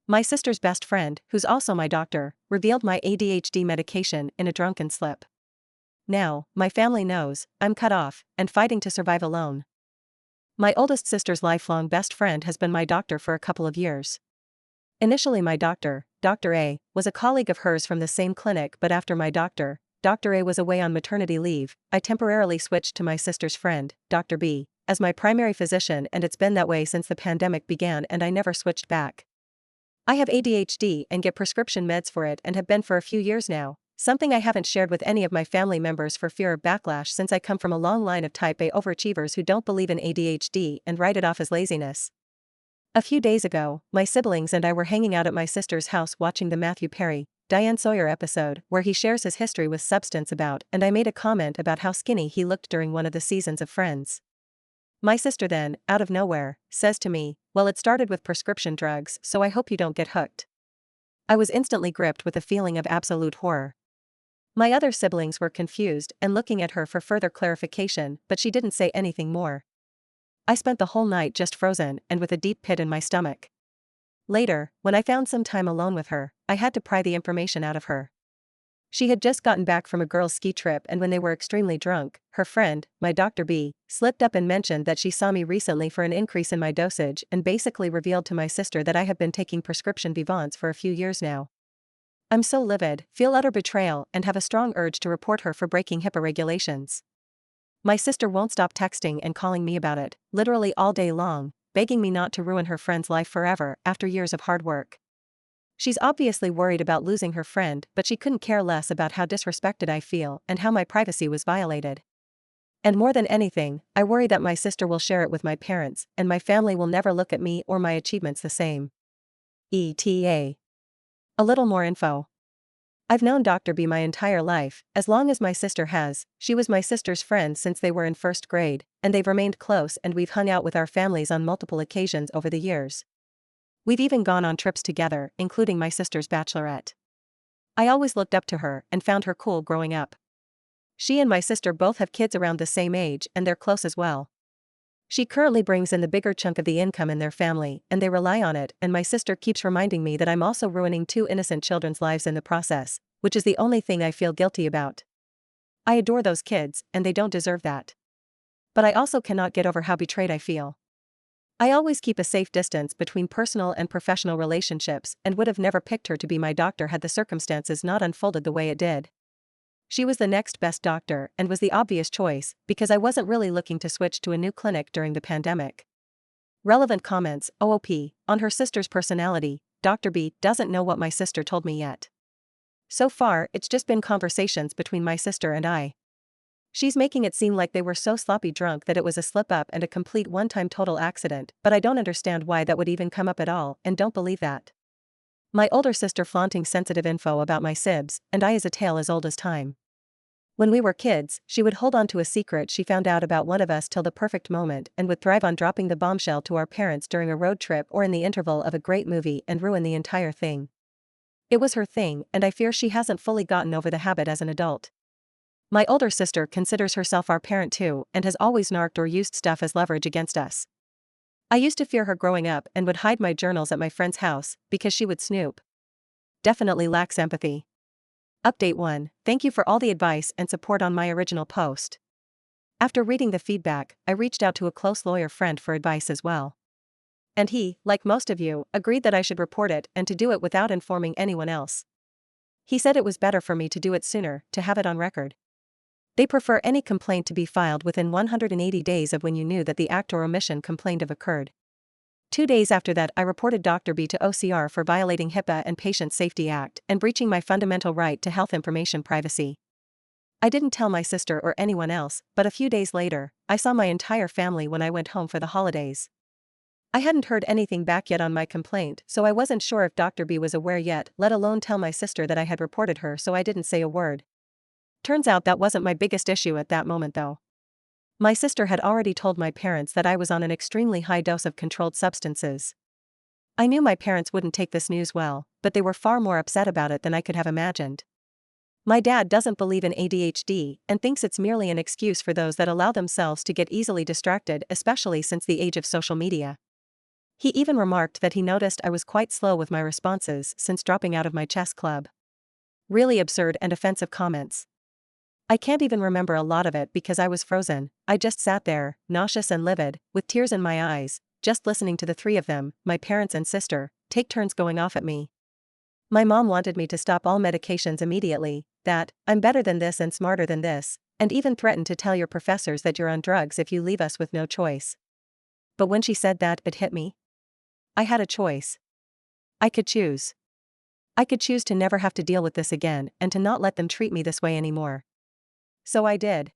My sister's best friend, who's also my doctor, revealed my ADHD medication in a drunken slip. Now, my family knows, I'm cut off, and fighting to survive alone. My oldest sister's lifelong best friend has been my doctor for a couple of years. Initially my doctor, Dr. A, was a colleague of hers from the same clinic, but after my doctor, Dr. A was away on maternity leave, I temporarily switched to my sister's friend, Dr. B, as my primary physician, and it's been that way since the pandemic began and I never switched back. I have ADHD and get prescription meds for it and have been for a few years now, something I haven't shared with any of my family members for fear of backlash since I come from a long line of type A overachievers who don't believe in ADHD and write it off as laziness. A few days ago, my siblings and I were hanging out at my sister's house watching the Matthew Perry, Diane Sawyer episode where he shares his history with substance abuse, and I made a comment about how skinny he looked during one of the seasons of Friends. My sister then, out of nowhere, says to me, "Well, it started with prescription drugs, so I hope you don't get hooked." I was instantly gripped with a feeling of absolute horror. My other siblings were confused and looking at her for further clarification, but she didn't say anything more. I spent the whole night just frozen and with a deep pit in my stomach. Later, when I found some time alone with her, I had to pry the information out of her. She had just gotten back from a girls' ski trip, and when they were extremely drunk, her friend, my Dr. B, slipped up and mentioned that she saw me recently for an increase in my dosage and basically revealed to my sister that I have been taking prescription Vivance for a few years now. I'm so livid, feel utter betrayal, and have a strong urge to report her for breaking HIPAA regulations. My sister won't stop texting and calling me about it, literally all day long, begging me not to ruin her friend's life forever after years of hard work. She's obviously worried about losing her friend, but she couldn't care less about how disrespected I feel and how my privacy was violated. And more than anything, I worry that my sister will share it with my parents, and my family will never look at me or my achievements the same. ETA. A little more info. I've known Dr. B my entire life, as long as my sister has. She was my sister's friend since they were in first grade, and they've remained close, and we've hung out with our families on multiple occasions over the years. We've even gone on trips together, including my sister's bachelorette. I always looked up to her and found her cool growing up. She and my sister both have kids around the same age, and they're close as well. She currently brings in the bigger chunk of the income in their family, and they rely on it, and my sister keeps reminding me that I'm also ruining two innocent children's lives in the process, which is the only thing I feel guilty about. I adore those kids, and they don't deserve that. But I also cannot get over how betrayed I feel. I always keep a safe distance between personal and professional relationships and would have never picked her to be my doctor had the circumstances not unfolded the way it did. She was the next best doctor and was the obvious choice because I wasn't really looking to switch to a new clinic during the pandemic. Relevant comments, OOP, on her sister's personality. Dr. B doesn't know what my sister told me yet. So far, it's just been conversations between my sister and I. She's making it seem like they were so sloppy drunk that it was a slip-up and a complete one-time total accident, but I don't understand why that would even come up at all, and don't believe that. My older sister flaunting sensitive info about my sibs, and I is a tale as old as time. When we were kids, she would hold on to a secret she found out about one of us till the perfect moment and would thrive on dropping the bombshell to our parents during a road trip or in the interval of a great movie and ruin the entire thing. It was her thing, and I fear she hasn't fully gotten over the habit as an adult. My older sister considers herself our parent too and has always narked or used stuff as leverage against us. I used to fear her growing up and would hide my journals at my friend's house because she would snoop. Definitely lacks empathy. Update 1. Thank you for all the advice and support on my original post. After reading the feedback, I reached out to a close lawyer friend for advice as well. And he, like most of you, agreed that I should report it and to do it without informing anyone else. He said it was better for me to do it sooner, to have it on record. They prefer any complaint to be filed within 180 days of when you knew that the act or omission complained of occurred. 2 days after that, I reported Dr. B to OCR for violating HIPAA and Patient Safety Act and breaching my fundamental right to health information privacy. I didn't tell my sister or anyone else, but a few days later, I saw my entire family when I went home for the holidays. I hadn't heard anything back yet on my complaint, so I wasn't sure if Dr. B was aware yet, let alone tell my sister that I had reported her, so I didn't say a word. Turns out that wasn't my biggest issue at that moment though. My sister had already told my parents that I was on an extremely high dose of controlled substances. I knew my parents wouldn't take this news well, but they were far more upset about it than I could have imagined. My dad doesn't believe in ADHD and thinks it's merely an excuse for those that allow themselves to get easily distracted, especially since the age of social media. He even remarked that he noticed I was quite slow with my responses since dropping out of my chess club. Really absurd and offensive comments. I can't even remember a lot of it because I was frozen. I just sat there, nauseous and livid, with tears in my eyes, just listening to the three of them, my parents and sister, take turns going off at me. My mom wanted me to stop all medications immediately, that I'm better than this and smarter than this, and even threatened to tell your professors that you're on drugs if you leave us with no choice. But when she said that, it hit me. I had a choice. I could choose. I could choose to never have to deal with this again and to not let them treat me this way anymore. So I did.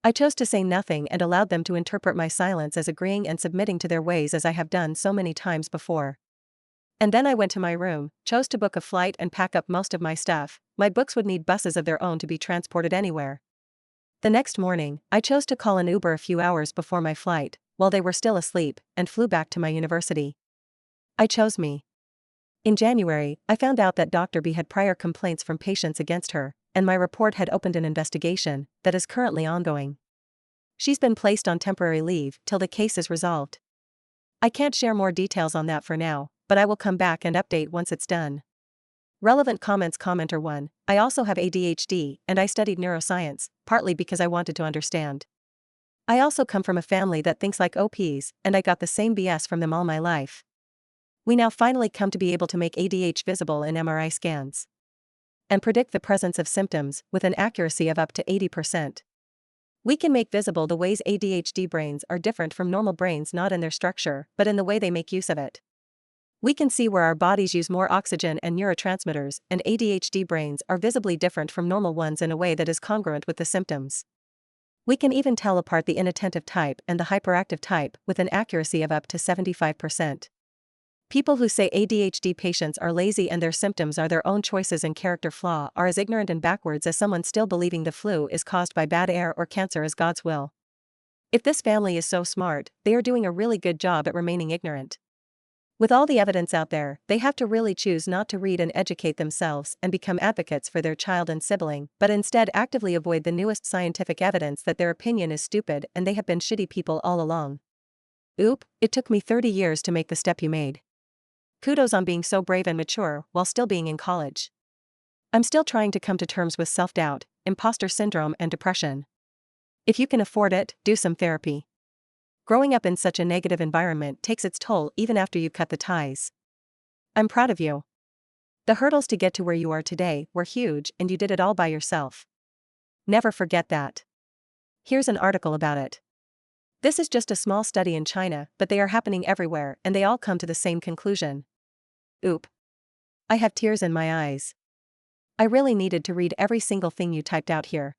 I chose to say nothing and allowed them to interpret my silence as agreeing and submitting to their ways as I have done so many times before. And then I went to my room, chose to book a flight and pack up most of my stuff. My books would need buses of their own to be transported anywhere. The next morning, I chose to call an Uber a few hours before my flight, while they were still asleep, and flew back to my university. I chose me. In January, I found out that Dr. B had prior complaints from patients against her, and my report had opened an investigation that is currently ongoing. She's been placed on temporary leave till the case is resolved. I can't share more details on that for now, but I will come back and update once it's done. Relevant comments. Commenter 1. I also have ADHD, and I studied neuroscience, partly because I wanted to understand. I also come from a family that thinks like OPs, and I got the same BS from them all my life. We now finally come to be able to make ADHD visible in MRI scans and predict the presence of symptoms with an accuracy of up to 80%. We can make visible the ways ADHD brains are different from normal brains, not in their structure, but in the way they make use of it. We can see where our bodies use more oxygen and neurotransmitters, and ADHD brains are visibly different from normal ones in a way that is congruent with the symptoms. We can even tell apart the inattentive type and the hyperactive type with an accuracy of up to 75%. People who say ADHD patients are lazy and their symptoms are their own choices and character flaw are as ignorant and backwards as someone still believing the flu is caused by bad air or cancer is God's will. If this family is so smart, they are doing a really good job at remaining ignorant. With all the evidence out there, they have to really choose not to read and educate themselves and become advocates for their child and sibling, but instead actively avoid the newest scientific evidence that their opinion is stupid and they have been shitty people all along. Oop, it took me 30 years to make the step you made. Kudos on being so brave and mature while still being in college. I'm still trying to come to terms with self-doubt, imposter syndrome and depression. If you can afford it, do some therapy. Growing up in such a negative environment takes its toll even after you cut the ties. I'm proud of you. The hurdles to get to where you are today were huge and you did it all by yourself. Never forget that. Here's an article about it. This is just a small study in China, but they are happening everywhere and they all come to the same conclusion. Oop. I have tears in my eyes. I really needed to read every single thing you typed out here.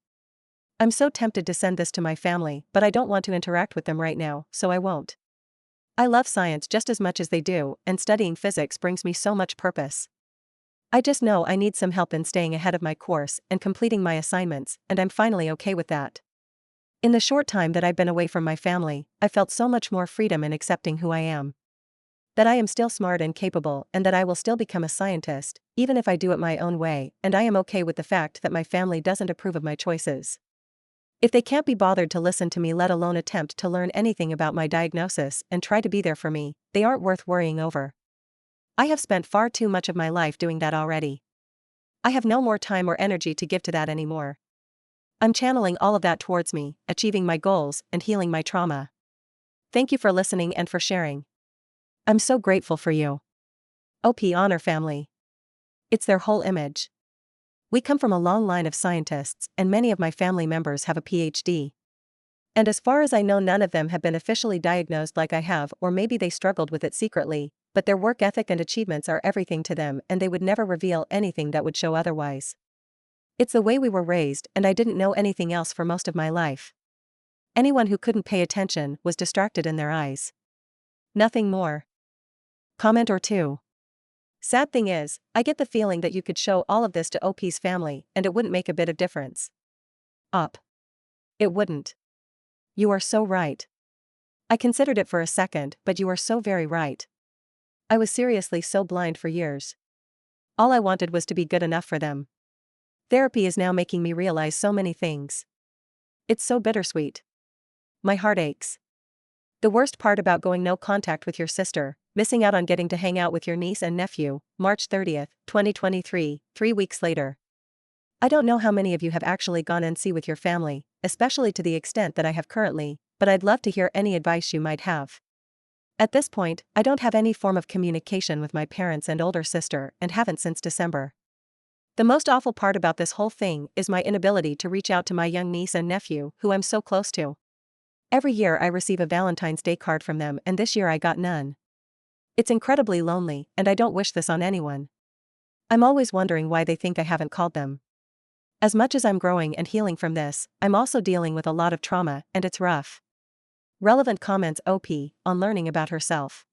I'm so tempted to send this to my family, but I don't want to interact with them right now, so I won't. I love science just as much as they do, and studying physics brings me so much purpose. I just know I need some help in staying ahead of my course and completing my assignments, and I'm finally okay with that. In the short time that I've been away from my family, I felt so much more freedom in accepting who I am. That I am still smart and capable, and that I will still become a scientist, even if I do it my own way, and I am okay with the fact that my family doesn't approve of my choices. If they can't be bothered to listen to me, let alone attempt to learn anything about my diagnosis and try to be there for me, they aren't worth worrying over. I have spent far too much of my life doing that already. I have no more time or energy to give to that anymore. I'm channeling all of that towards me, achieving my goals, and healing my trauma. Thank you for listening and for sharing. I'm so grateful for you. OP Honor Family. It's their whole image. We come from a long line of scientists, and many of my family members have a PhD. And as far as I know, none of them have been officially diagnosed like I have, or maybe they struggled with it secretly, but their work ethic and achievements are everything to them, and they would never reveal anything that would show otherwise. It's the way we were raised, and I didn't know anything else for most of my life. Anyone who couldn't pay attention was distracted in their eyes. Nothing more. Comment or 2. Sad thing is, I get the feeling that you could show all of this to OP's family and it wouldn't make a bit of difference. Up. It wouldn't. You are so right. I considered it for a second, but you are so very right. I was seriously so blind for years. All I wanted was to be good enough for them. Therapy is now making me realize so many things. It's so bittersweet. My heart aches. The worst part about going no contact with your sister, missing out on getting to hang out with your niece and nephew, March 30th, 2023, 3 weeks later. I don't know how many of you have actually gone NC with your family, especially to the extent that I have currently, but I'd love to hear any advice you might have. At this point, I don't have any form of communication with my parents and older sister and haven't since December. The most awful part about this whole thing is my inability to reach out to my young niece and nephew who I'm so close to. Every year I receive a Valentine's Day card from them and this year I got none. It's incredibly lonely and I don't wish this on anyone. I'm always wondering why they think I haven't called them. As much as I'm growing and healing from this, I'm also dealing with a lot of trauma and it's rough. Relevant comments OP on learning about herself.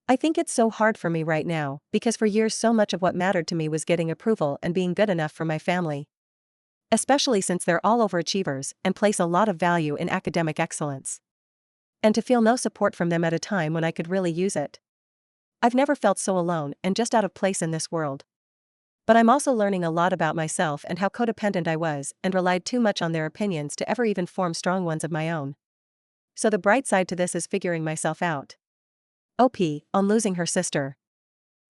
I think it's so hard for me right now because for years so much of what mattered to me was getting approval and being good enough for my family. Especially since they're all overachievers and place a lot of value in academic excellence. And to feel no support from them at a time when I could really use it. I've never felt so alone and just out of place in this world. But I'm also learning a lot about myself and how codependent I was and relied too much on their opinions to ever even form strong ones of my own. So the bright side to this is figuring myself out. OP on losing her sister.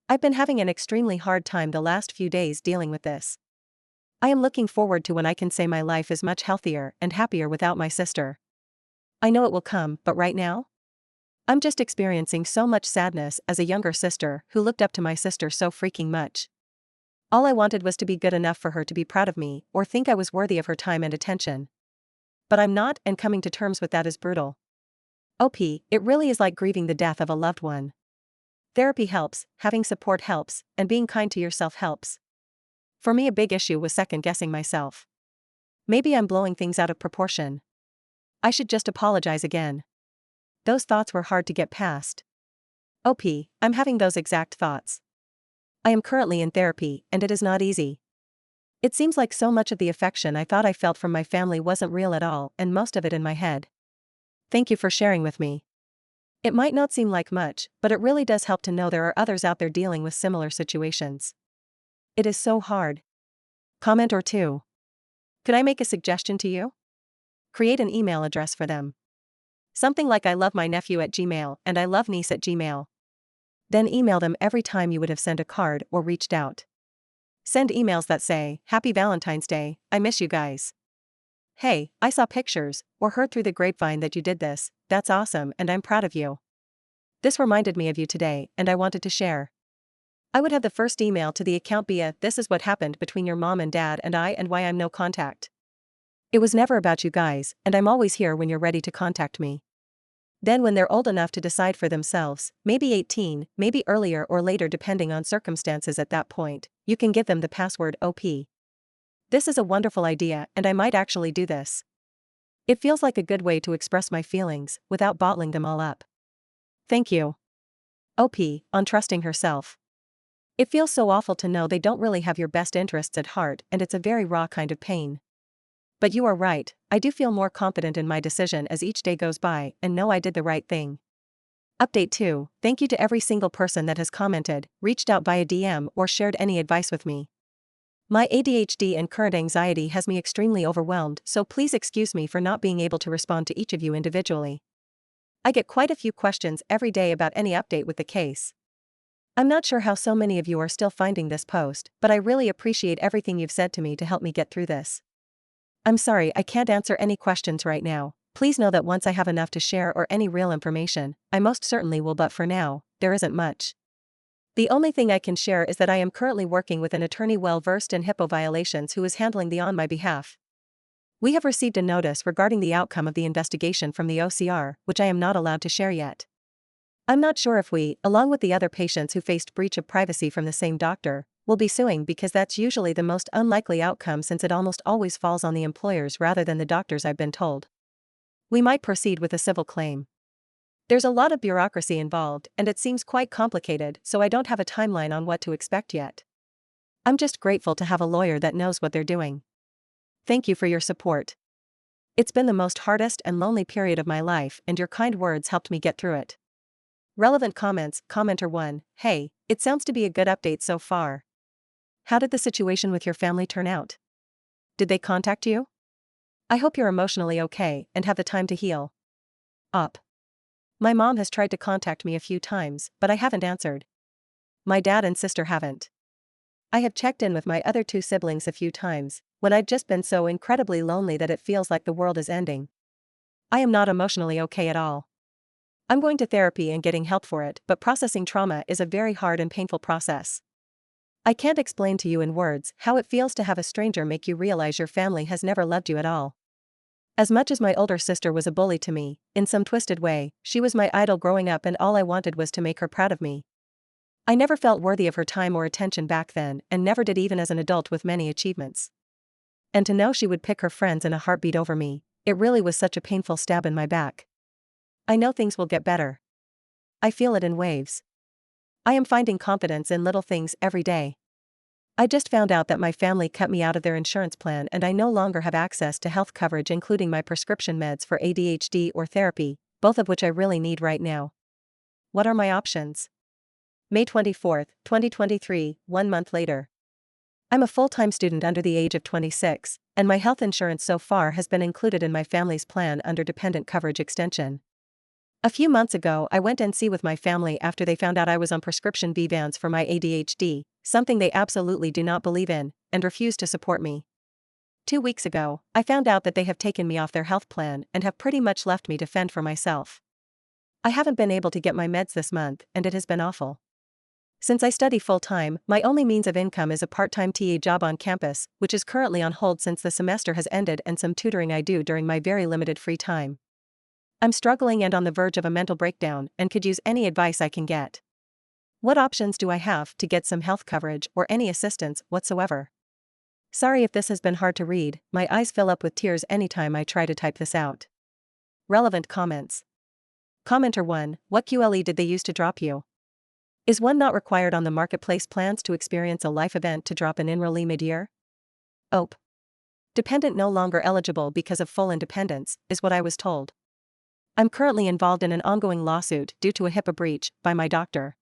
I've been having an extremely hard time the last few days dealing with this. I am looking forward to when I can say my life is much healthier and happier without my sister. I know it will come, but right now? I'm just experiencing so much sadness as a younger sister who looked up to my sister so freaking much. All I wanted was to be good enough for her to be proud of me or think I was worthy of her time and attention. But I'm not, and coming to terms with that is brutal. OP, it really is like grieving the death of a loved one. Therapy helps, having support helps, and being kind to yourself helps. For me, a big issue was second-guessing myself. Maybe I'm blowing things out of proportion. I should just apologize again. Those thoughts were hard to get past. OP, I'm having those exact thoughts. I am currently in therapy, and it is not easy. It seems like so much of the affection I thought I felt from my family wasn't real at all, and most of it in my head. Thank you for sharing with me. It might not seem like much, but it really does help to know there are others out there dealing with similar situations. It is so hard. Comment or two. Could I make a suggestion to you? Create an email address for them. Something like I love my nephew at Gmail and I love niece at Gmail. Then email them every time you would have sent a card or reached out. Send emails that say, Happy Valentine's Day, I miss you guys. Hey, I saw pictures, or heard through the grapevine that you did this, that's awesome and I'm proud of you. This reminded me of you today and I wanted to share. I would have the first email to the account be a, this is what happened between your mom and dad and I and why I'm no contact. It was never about you guys, and I'm always here when you're ready to contact me. Then when they're old enough to decide for themselves, maybe 18, maybe earlier or later depending on circumstances at that point, you can give them the password OP. This is a wonderful idea and I might actually do this. It feels like a good way to express my feelings, without bottling them all up. Thank you. OP, on trusting herself. It feels so awful to know they don't really have your best interests at heart and it's a very raw kind of pain. But you are right, I do feel more confident in my decision as each day goes by and know I did the right thing. Update 2, thank you to every single person that has commented, reached out via DM or shared any advice with me. My ADHD and current anxiety has me extremely overwhelmed, so please excuse me for not being able to respond to each of you individually. I get quite a few questions every day about any update with the case. I'm not sure how so many of you are still finding this post, but I really appreciate everything you've said to me to help me get through this. I'm sorry I can't answer any questions right now. Please know that once I have enough to share or any real information, I most certainly will, but for now, there isn't much. The only thing I can share is that I am currently working with an attorney well versed in HIPAA violations who is handling the on my behalf. We have received a notice regarding the outcome of the investigation from the OCR, which I am not allowed to share yet. I'm not sure if we, along with the other patients who faced breach of privacy from the same doctor, will be suing because that's usually the most unlikely outcome since it almost always falls on the employers rather than the doctors, I've been told. We might proceed with a civil claim. There's a lot of bureaucracy involved and it seems quite complicated, so I don't have a timeline on what to expect yet. I'm just grateful to have a lawyer that knows what they're doing. Thank you for your support. It's been the most hardest and lonely period of my life and your kind words helped me get through it. Relevant comments, commenter 1, hey, it sounds to be a good update so far. How did the situation with your family turn out? Did they contact you? I hope you're emotionally okay and have the time to heal. Up. My mom has tried to contact me a few times, but I haven't answered. My dad and sister haven't. I have checked in with my other two siblings a few times, when I'd just been so incredibly lonely that it feels like the world is ending. I am not emotionally okay at all. I'm going to therapy and getting help for it, but processing trauma is a very hard and painful process. I can't explain to you in words how it feels to have a stranger make you realize your family has never loved you at all. As much as my older sister was a bully to me, in some twisted way, she was my idol growing up and all I wanted was to make her proud of me. I never felt worthy of her time or attention back then and never did even as an adult with many achievements. And to know she would pick her friends in a heartbeat over me, it really was such a painful stab in my back. I know things will get better. I feel it in waves. I am finding confidence in little things every day. I just found out that my family cut me out of their insurance plan and I no longer have access to health coverage including my prescription meds for ADHD or therapy, both of which I really need right now. What are my options? May 24, 2023, 1 month later. I'm a full-time student under the age of 26, and my health insurance so far has been included in my family's plan under dependent coverage extension. A few months ago I went and see with my family after they found out I was on prescription V-Vans for my ADHD, something they absolutely do not believe in, and refused to support me. 2 weeks ago, I found out that they have taken me off their health plan and have pretty much left me to fend for myself. I haven't been able to get my meds this month and it has been awful. Since I study full-time, my only means of income is a part-time TA job on campus, which is currently on hold since the semester has ended and some tutoring I do during my very limited free time. I'm struggling and on the verge of a mental breakdown and could use any advice I can get. What options do I have to get some health coverage or any assistance whatsoever? Sorry if this has been hard to read, my eyes fill up with tears anytime I try to type this out. Relevant comments. Commenter 1, what QLE did they use to drop you? Is one not required on the marketplace plans to experience a life event to drop an enrollee mid-year? OP. Dependent no longer eligible because of full independence, is what I was told. I'm currently involved in an ongoing lawsuit due to a HIPAA breach by my doctor.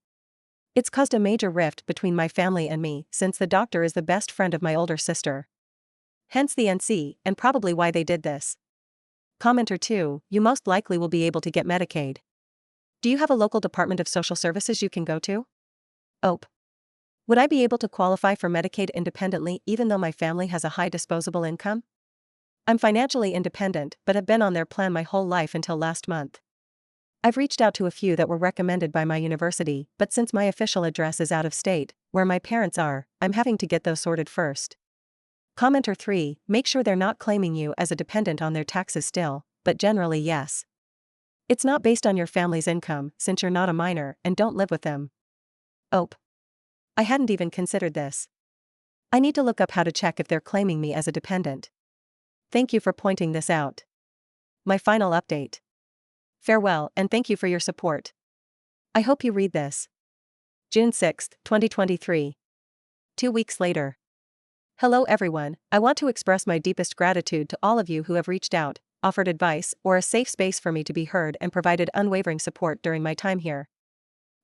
It's caused a major rift between my family and me since the doctor is the best friend of my older sister. Hence the NC, and probably why they did this. Commenter 2, you most likely will be able to get Medicaid. Do you have a local Department of Social Services you can go to? OP. Would I be able to qualify for Medicaid independently even though my family has a high disposable income? I'm financially independent but have been on their plan my whole life until last month. I've reached out to a few that were recommended by my university, but since my official address is out of state, where my parents are, I'm having to get those sorted first. Commenter 3, make sure they're not claiming you as a dependent on their taxes still, but generally yes. It's not based on your family's income since you're not a minor and don't live with them. OP. I hadn't even considered this. I need to look up how to check if they're claiming me as a dependent. Thank you for pointing this out. My final update. Farewell and thank you for your support. I hope you read this. June 6, 2023. 2 weeks later. Hello everyone, I want to express my deepest gratitude to all of you who have reached out, offered advice or a safe space for me to be heard and provided unwavering support during my time here.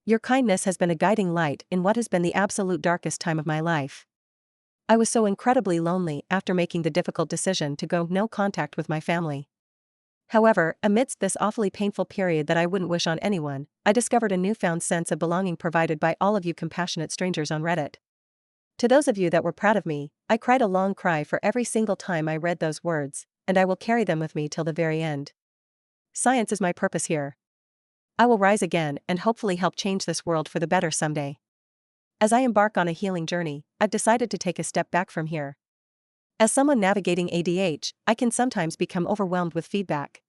Your kindness has been a guiding light in what has been the absolute darkest time of my life. I was so incredibly lonely after making the difficult decision to go no contact with my family. However, amidst this awfully painful period that I wouldn't wish on anyone, I discovered a newfound sense of belonging provided by all of you compassionate strangers on Reddit. To those of you that were proud of me, I cried a long cry for every single time I read those words, and I will carry them with me till the very end. Science is my purpose here. I will rise again and hopefully help change this world for the better someday. As I embark on a healing journey, I've decided to take a step back from here. As someone navigating ADHD, I can sometimes become overwhelmed with feedback.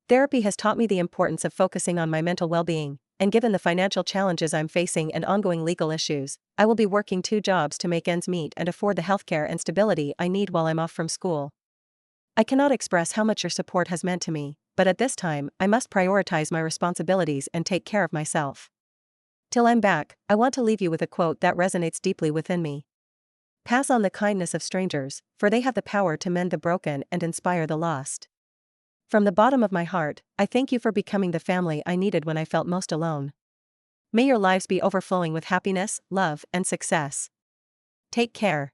Therapy has taught me the importance of focusing on my mental well-being, and given the financial challenges I'm facing and ongoing legal issues, I will be working 2 jobs to make ends meet and afford the healthcare and stability I need while I'm off from school. I cannot express how much your support has meant to me, but at this time, I must prioritize my responsibilities and take care of myself. Till I'm back, I want to leave you with a quote that resonates deeply within me. Pass on the kindness of strangers, for they have the power to mend the broken and inspire the lost. From the bottom of my heart, I thank you for becoming the family I needed when I felt most alone. May your lives be overflowing with happiness, love, and success. Take care.